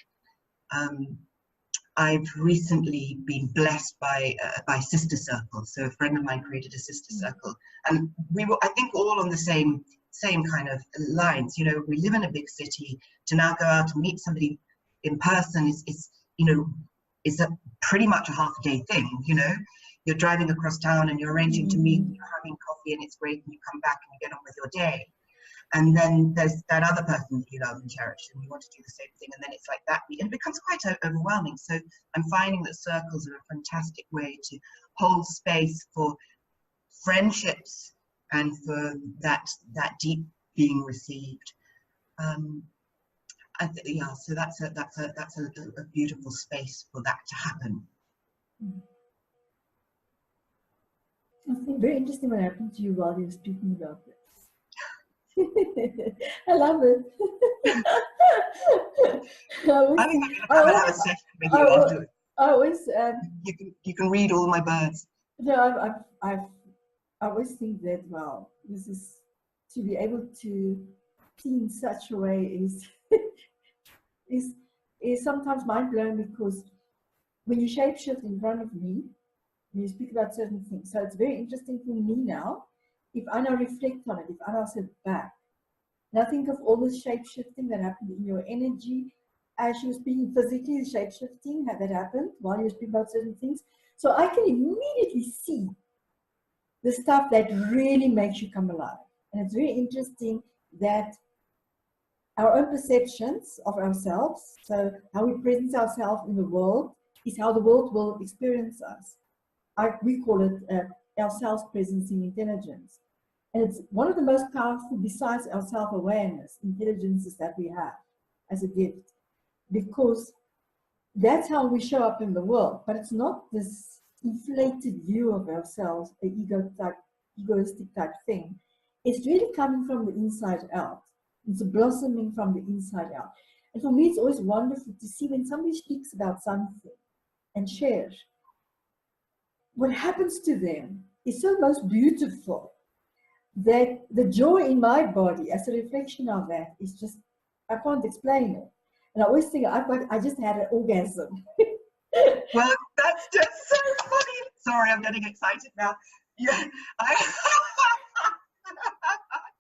B: I've recently been blessed by sister circles. So a friend of mine created a sister circle, and we were, I think, all on the same kind of lines. You know, we live in a big city. To now go out and meet somebody in person is a pretty much a half-a-day thing. You know, you're driving across town and you're arranging to meet, you're having coffee, and it's great, and you come back and you get on with your day. And then there's that other person that you love and cherish, and you want to do the same thing, and then it's like that, and it becomes quite overwhelming. So I'm finding that circles are a fantastic way to hold space for friendships and for that deep being received. Yeah, so that's a beautiful space for that to happen.
A: I think very interesting what happened to you while you were speaking about this. I love it.
B: I think I'm going to come and have a session with you afterwards.
A: I always
B: you can read all my birds.
A: No, I always think that, well, this is, to be able to see in such a way is sometimes mind blowing, because when you shapeshift in front of me, you speak about certain things. So it's very interesting for me now, if I now reflect on it, if I now sit back, and I think of all the shape-shifting that happened in your energy as you were speaking, physically, the shape-shifting that happened while you were speaking about certain things. So I can immediately see the stuff that really makes you come alive. And it's very interesting that our own perceptions of ourselves, so how we present ourselves in the world, is how the world will experience us. We call it our self-presencing intelligence. And it's one of the most powerful, besides our self-awareness, intelligences that we have as a gift, because that's how we show up in the world. But it's not this inflated view of ourselves, an egoistic type thing. It's really coming from the inside out. It's blossoming from the inside out. And for me, it's always wonderful to see when somebody speaks about something and shares. What happens to them is so most beautiful, that the joy in my body as a reflection of that is just, I can't explain it. And I always think I just had an orgasm.
B: Well, that's just so funny. Sorry, I'm getting excited now. Yeah,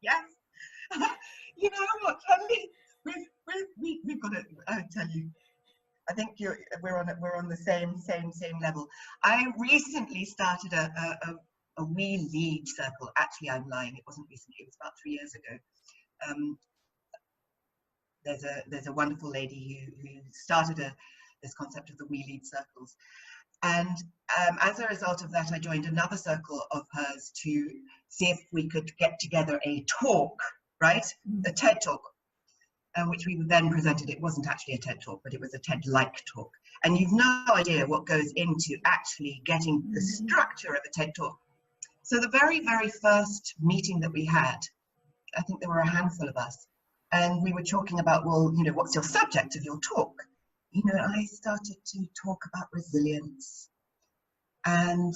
B: yes. You know what, Hannelie? We've got to tell you. I think we're on the same level. I recently started a We Lead circle. Actually, I'm lying. It wasn't recently. It was about 3 years ago. There's a wonderful lady who started this concept of the We Lead circles, and as a result of that, I joined another circle of hers to see if we could get together a talk, right? A TED talk. Which we then presented. It wasn't actually a TED talk, but it was a TED-like talk. And you've no idea what goes into actually getting the structure of a TED talk. So the very, very first meeting that we had, I think there were a handful of us, and we were talking about, well, you know, what's your subject of your talk? You know, I started to talk about resilience, and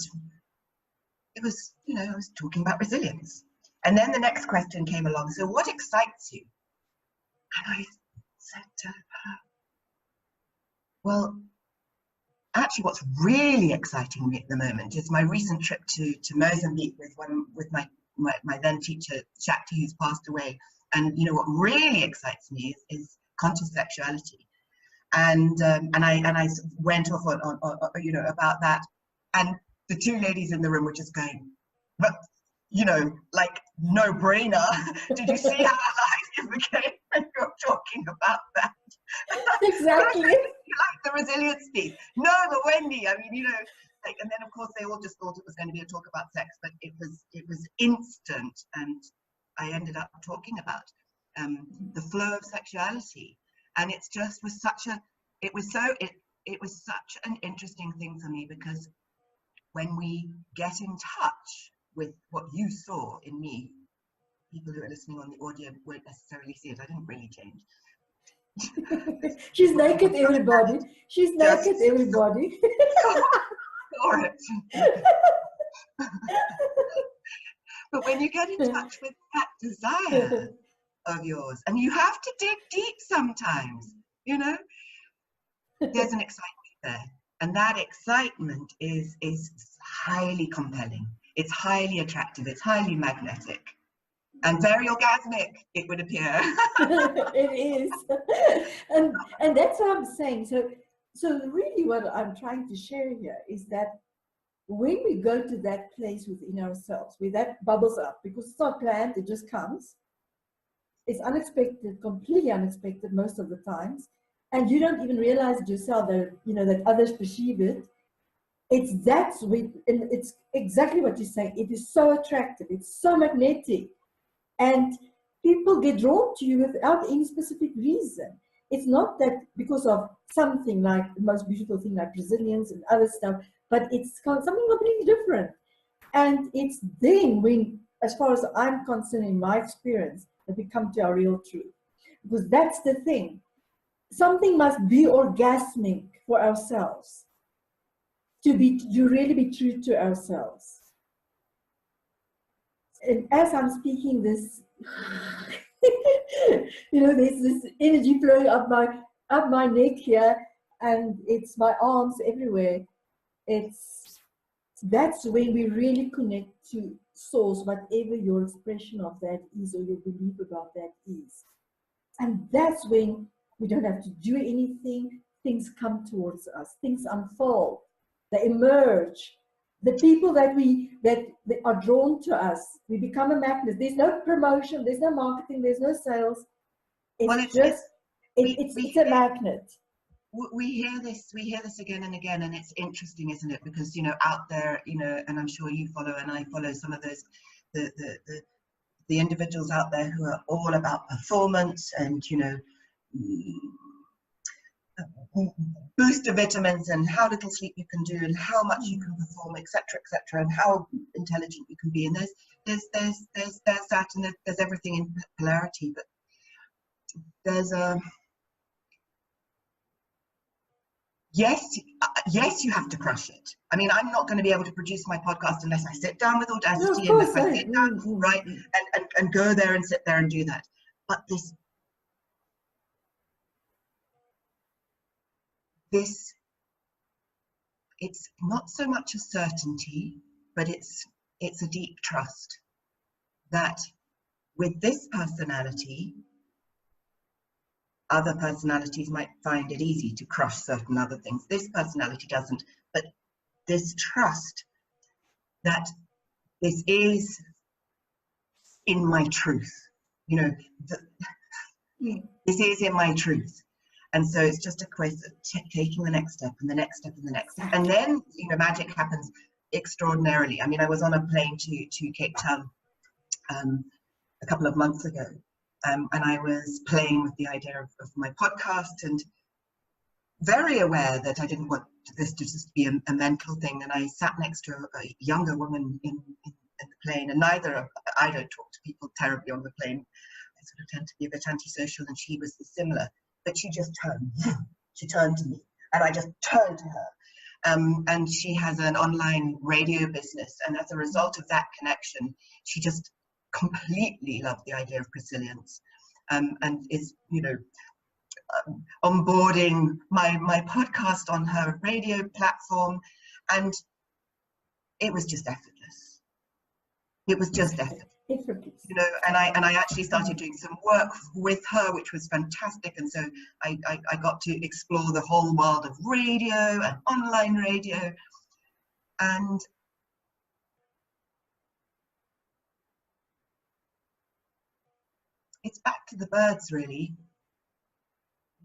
B: it was, you know, I was talking about resilience. And then the next question came along, so what excites you? And I said to her, well, actually what's really exciting me at the moment is my recent trip to Mozambique with my then teacher, Shakti, who's passed away. And you know what really excites me is conscious sexuality. and I went off on you know, about that, and the two ladies in the room were just going, but you know, like, no brainer. Did you see how alive you became when you're talking about that?
A: Exactly.
B: You like the resilience piece? No, but Wendy, I mean, you know, like, and then of course they all just thought it was going to be a talk about sex, but it was instant, and I ended up talking about the flow of sexuality, and it's just was such a, it was such an interesting thing for me, because when we get in touch with what you saw in me, people who are listening on the audio won't necessarily see it. I didn't really change.
A: She's naked, everybody. She's naked, everybody.
B: Saw it. But when you get in touch with that desire of yours, and you have to dig deep sometimes, you know, there's an excitement there, and that excitement is highly compelling. It's highly attractive. It's highly magnetic, and very orgasmic, it would appear.
A: It is. And that's what I'm saying. So really what I'm trying to share here is that when we go to that place within ourselves, where that bubbles up, because it's not planned, it just comes. It's unexpected, completely unexpected most of the times, and you don't even realize it yourself that, you know, that others perceive it. And it's exactly what you're saying. It is so attractive. It's so magnetic, and people get drawn to you without any specific reason. It's not that because of something like the most beautiful thing like resilience and other stuff, but it's something completely different. And it's then when, as far as I'm concerned, in my experience, that we come to our real truth. Because that's the thing. Something must be orgasmic for ourselves to really be true to ourselves. And as I'm speaking this, you know, there's this energy flowing up my neck here, and it's my arms everywhere. That's when we really connect to source, whatever your expression of that is, or your belief about that is. And that's when we don't have to do anything. Things come towards us. Things unfold. They emerge. The people that are drawn to us, we become a magnet. There's no promotion. There's no marketing. There's no sales. It's a magnet.
B: We hear this again and again, and it's interesting, isn't it? Because, you know, out there, you know, and I'm sure you follow and I follow some of those, the individuals out there who are all about performance and, you know, booster vitamins and how little sleep you can do and how much you can perform, etc., and how intelligent you can be. And there's that, and there's everything in polarity, but there's a yes, you have to crush it. I mean, I'm not going to be able to produce my podcast unless I sit down with audacity, unless I sit down, right, and go there and sit there and do that. But this, it's not so much a certainty, but it's a deep trust that with this personality, other personalities might find it easy to crush certain other things. This personality doesn't, but this trust that this is in my truth, you know, this is in my truth. And so it's just a question of taking the next step and the next step and the next step. And then, you know, magic happens extraordinarily. I mean, I was on a plane to Cape Town a couple of months ago, and I was playing with the idea of my podcast, and very aware that I didn't want this to just be a mental thing. And I sat next to a younger woman in the plane, and I don't talk to people terribly on the plane. I sort of tend to be a bit antisocial, and she was similar. But she just turned to me, and I just turned to her. And she has an online radio business, and as a result of that connection, she just completely loved the idea of Presilience, and is, you know, onboarding my podcast on her radio platform, and it was just effortless. It was just effortless.
A: Effortless.
B: You know, and I actually started doing some work with her, which was fantastic. And so I got to explore the whole world of radio and online radio. And it's back to the birds, really.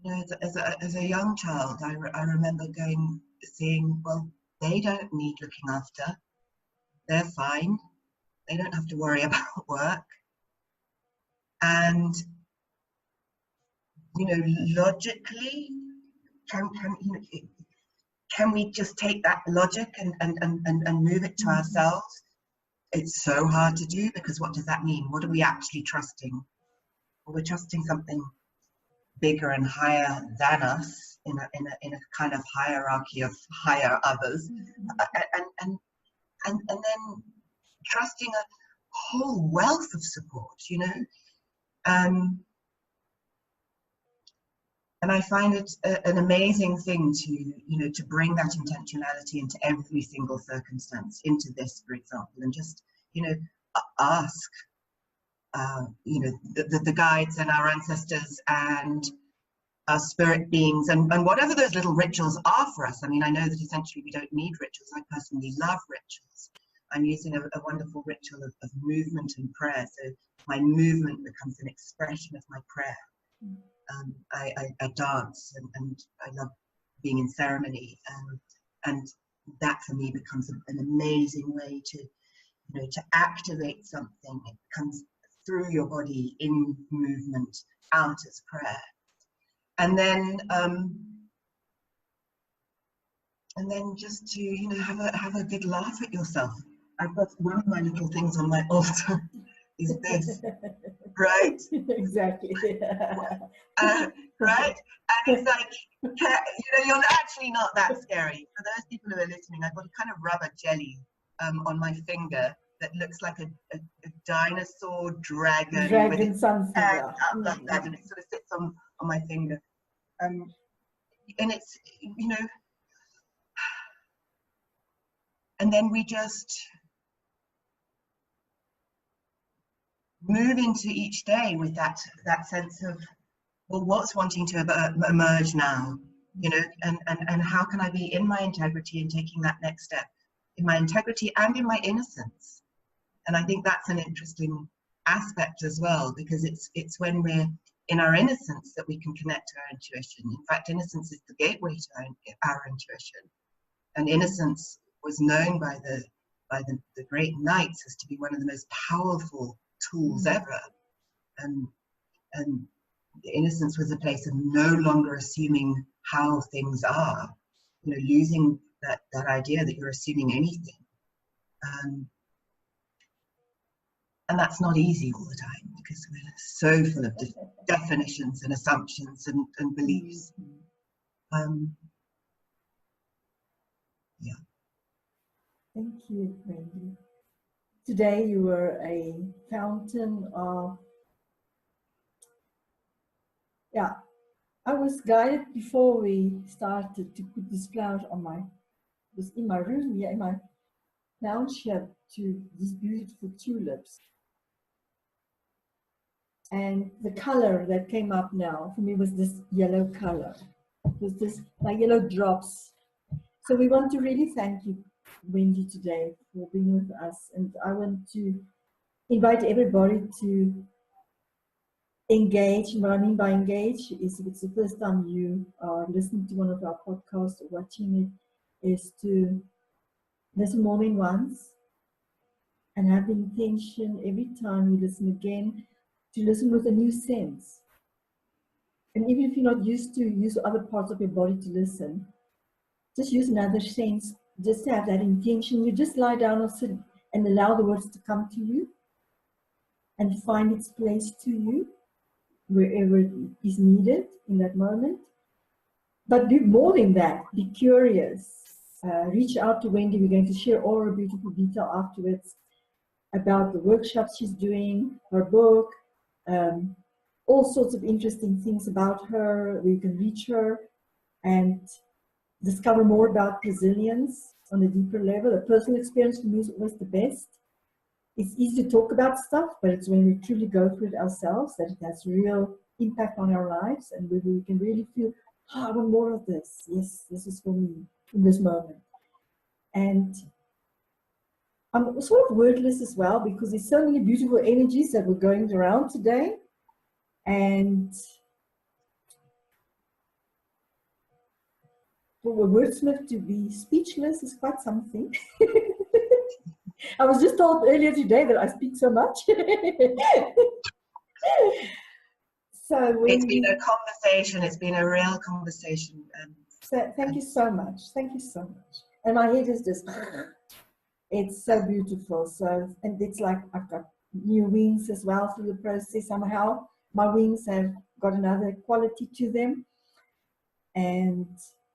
B: You know, as a young child, I remember seeing, well, they don't need looking after. They're fine. They don't have to worry about work. And, you know, logically, can we just take that logic and move it to ourselves? It's so hard to do, because what does that mean? What are we actually trusting? Well, we're trusting something bigger and higher than us in a kind of hierarchy of higher others, and then trusting a whole wealth of support, you know. And I find it an amazing thing to, you know, to bring that intentionality into every single circumstance, into this, for example, and just, you know, ask, you know, the guides and our ancestors and our spirit beings, and whatever those little rituals are for us. I mean, I know that essentially we don't need rituals. I personally love rituals. I'm using a wonderful ritual of movement and prayer. So my movement becomes an expression of my prayer. I dance and I love being in ceremony, and that for me becomes an amazing way to, you know, to activate something. It comes through your body in movement, out as prayer, and then just to, you know, have a good laugh at yourself. I've got one of my little things on my altar is this, right?
A: Exactly.
B: Right? And it's like, you know, you're actually not that scary. For those people who are listening, I've got a kind of rubber jelly on my finger that looks like a dinosaur dragon with its head up like that, and it sort of sits on my finger. And it's, you know, and then we just move into each day with that sense of, well, what's wanting to emerge now, you know, and how can I be in my integrity and taking that next step, in my integrity and in my innocence. And I think that's an interesting aspect as well, because it's when we're in our innocence that we can connect to our intuition. In fact, innocence is the gateway to our intuition. And innocence was known by the great knights as to be one of the most powerful tools ever. And the innocence was a place of no longer assuming how things are, you know, losing that idea that you're assuming anything. And that's not easy all the time, because we're so full of definitions and assumptions and beliefs. Yeah.
A: Thank you, Wendy. Today you were a fountain of, yeah, I was guided before we started to put this flower on was in my room here, in my township, to these beautiful tulips. And the color that came up now for me was this yellow color. It was this like yellow drops. So we want to really thank you, Wendy, today for being with us. And I want to invite everybody to engage. And what I mean by engage is, if it's the first time you are listening to one of our podcasts or watching it, is to listen more than once and have the intention every time you listen again to listen with a new sense. And even if you're not used to use other parts of your body to listen, just use another sense, just to have that intention. You just lie down or sit and allow the words to come to you and find its place to you wherever it is needed in that moment. But do more than that, be curious. Reach out to Wendy. We're going to share all her beautiful detail afterwards about the workshops she's doing, her book, all sorts of interesting things about her, where you can reach her and discover more about resilience on a deeper level. A personal experience for me is always the best. it's easy to talk about stuff, but it's when we truly go through it ourselves that it has real impact on our lives, and we can really feel, oh, I want more of this. Yes, this is for me in this moment. And I'm sort of wordless as well, because there's so many beautiful energies that were going around today. And for a wordsmith to be speechless is quite something. I was just told earlier today that I speak so much. So
B: it's been a conversation. It's been a real conversation.
A: So thank you so much. Thank you so much. And my head is just, it's so beautiful. So, and it's like I've got new wings as well through the process. Somehow my wings have got another quality to them, and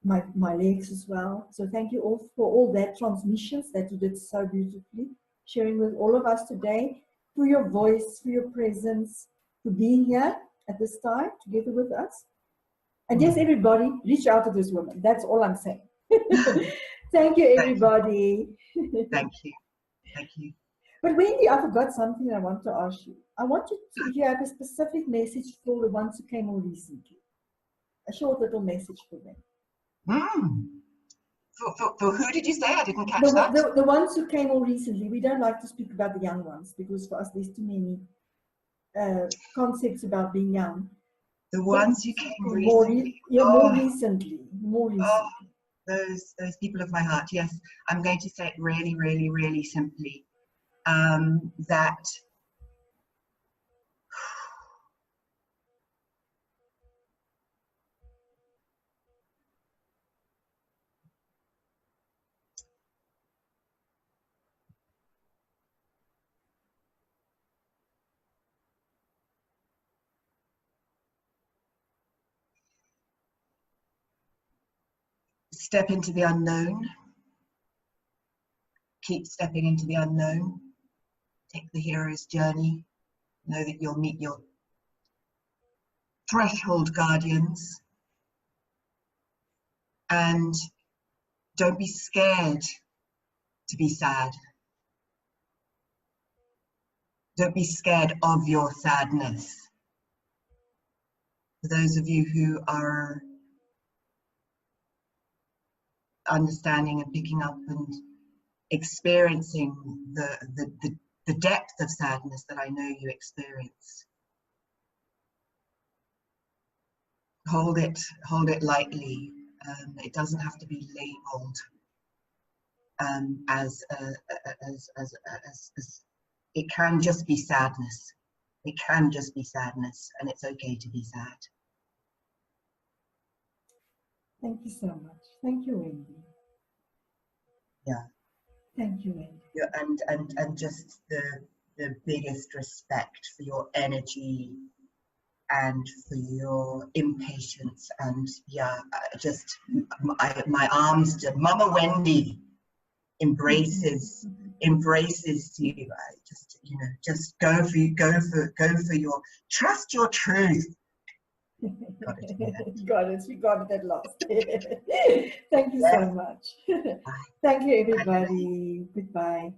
A: my legs as well. So thank you all for all that transmissions that you did so beautifully, sharing with all of us today, through your voice, through your presence, for being here at this time together with us. And yes, everybody, reach out to this woman. That's all I'm saying. Thank you, everybody.
B: Thank you. Thank you.
A: But Wendy, I forgot something I want to ask you. I want you to, if you have a specific message for the ones who came on recently, a short little message for them.
B: For who did you say? I didn't catch that.
A: The ones who came on recently. We don't like to speak about the young ones, because for us there's too many concepts about being young.
B: The ones who came recently.
A: More recently.
B: Oh, those people of my heart. Yes, I'm going to say it really, really, really simply. That step into the unknown. Keep stepping into the unknown. Take the hero's journey. Know that you'll meet your threshold guardians. And don't be scared to be sad. Don't be scared of your sadness. For those of you who are understanding and picking up and experiencing the depth of sadness that I know you experience, hold it lightly. It doesn't have to be labeled as it can just be sadness. It can just be sadness, and it's okay to be sad.
A: Thank you so much. Thank you, Wendy.
B: Yeah.
A: Thank you, Wendy.
B: Yeah, and just the biggest respect for your energy and for your impatience, and yeah, just my arms to Mama Wendy embraces you. Just, you know, just go for your, trust your truth. Got it.
A: We got it at last. Thank you so much. Thank you, everybody. Goodbye.